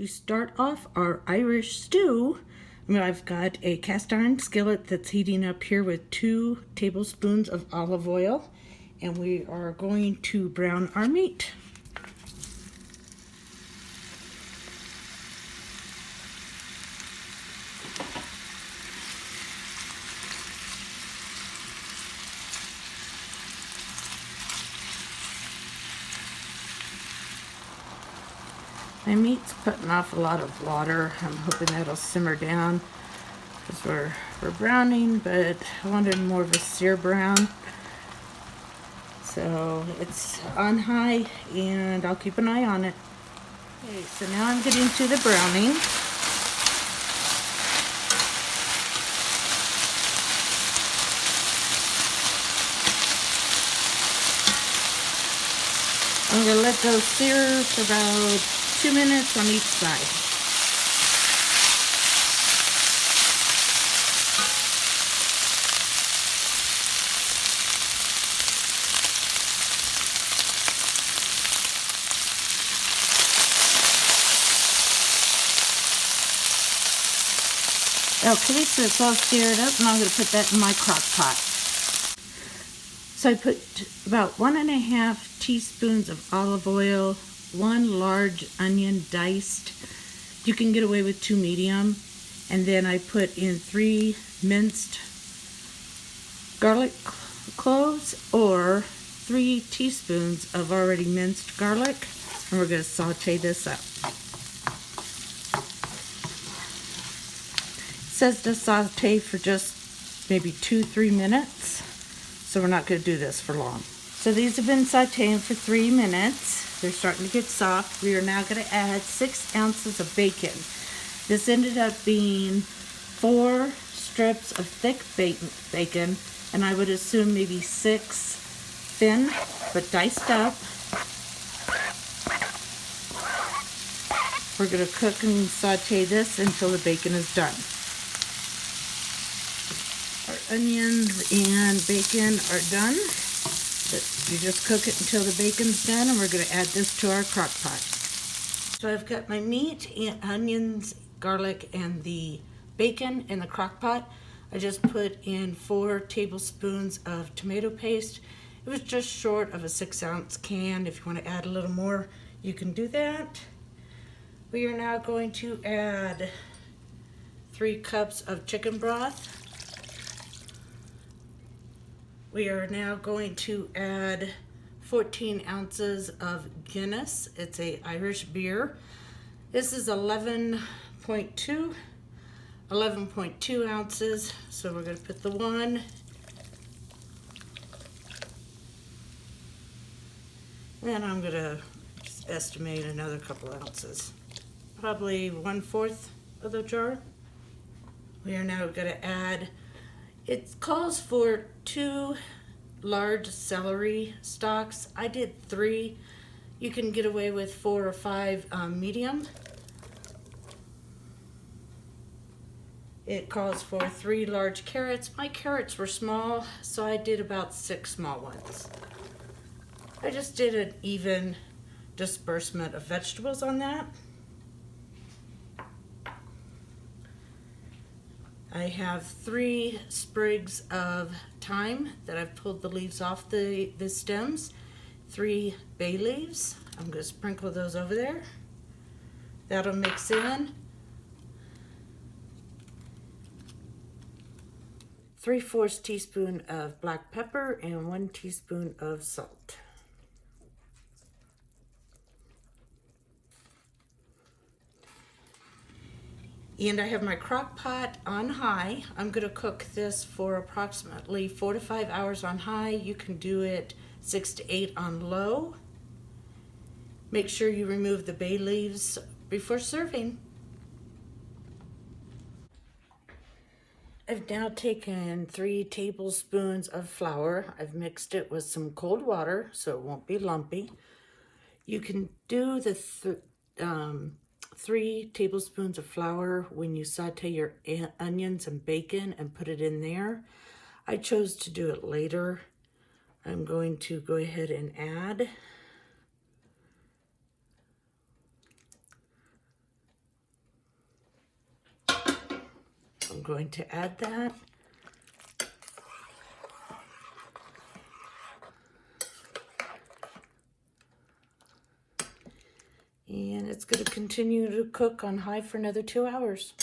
To start off our Irish stew, I've got a cast iron skillet that's heating up here with 2 tablespoons of olive oil, and we are going to brown our meat. My meat's putting off a lot of water. I'm hoping that'll simmer down because we're browning, but I wanted more of a sear brown. So it's on high and I'll keep an eye on it. Okay, so now I'm getting to the browning. I'm going to let those sear for about 2 minutes on each side. Okay, so it's all seared up, and I'm going to put that in my crock pot. So I put about 1.5 teaspoons of olive oil, 1 large onion diced. You can get away with 2 medium. And then I put in 3 minced garlic cloves or 3 teaspoons of already minced garlic. And we're going to saute this up. It says to saute for just maybe 2-3 minutes. So we're not going to do this for long. So these have been sauteing for 3 minutes. They're starting to get soft. We are now going to add 6 ounces of bacon. This ended up being 4 strips of thick bacon, and I would assume maybe 6 thin, but diced up. We're going to cook and saute this until the bacon is done. Our onions and bacon are done. You just cook it until the bacon's done, and we're going to add this to our crock pot. So I've got my meat, and onions, garlic, and the bacon in the crock pot. I just put in 4 tablespoons of tomato paste. It was just short of a 6-ounce can. If you want to add a little more, you can do that. We are now going to add 3 cups of chicken broth. We are now going to add 14 ounces of Guinness. It's a Irish beer. This is 11.2 ounces. So we're going to put the 1. And I'm going to estimate another couple ounces. Probably 1/4 of the jar. We are now going to add, it calls for 2 large celery stalks. I did 3. You can get away with 4 or 5 medium. It calls for 3 large carrots. My carrots were small, so I did about 6 small ones. I just did an even disbursement of vegetables on that. I have 3 sprigs of thyme that I've pulled the leaves off the stems. 3 bay leaves. I'm going to sprinkle those over there. That'll mix in. 3/4 teaspoon of black pepper and 1 teaspoon of salt. And I have my crock pot on high. I'm going to cook this for approximately 4 to 5 hours on high. You can do it 6 to 8 on low. Make sure you remove the bay leaves before serving. I've now taken 3 tablespoons of flour. I've mixed it with some cold water so it won't be lumpy. You can do the 3 tablespoons of flour when you saute your onions and bacon and put it in there. I chose to do it later. I'm going to go ahead and add I'm going to add that. And it's going to continue to cook on high for another 2 hours.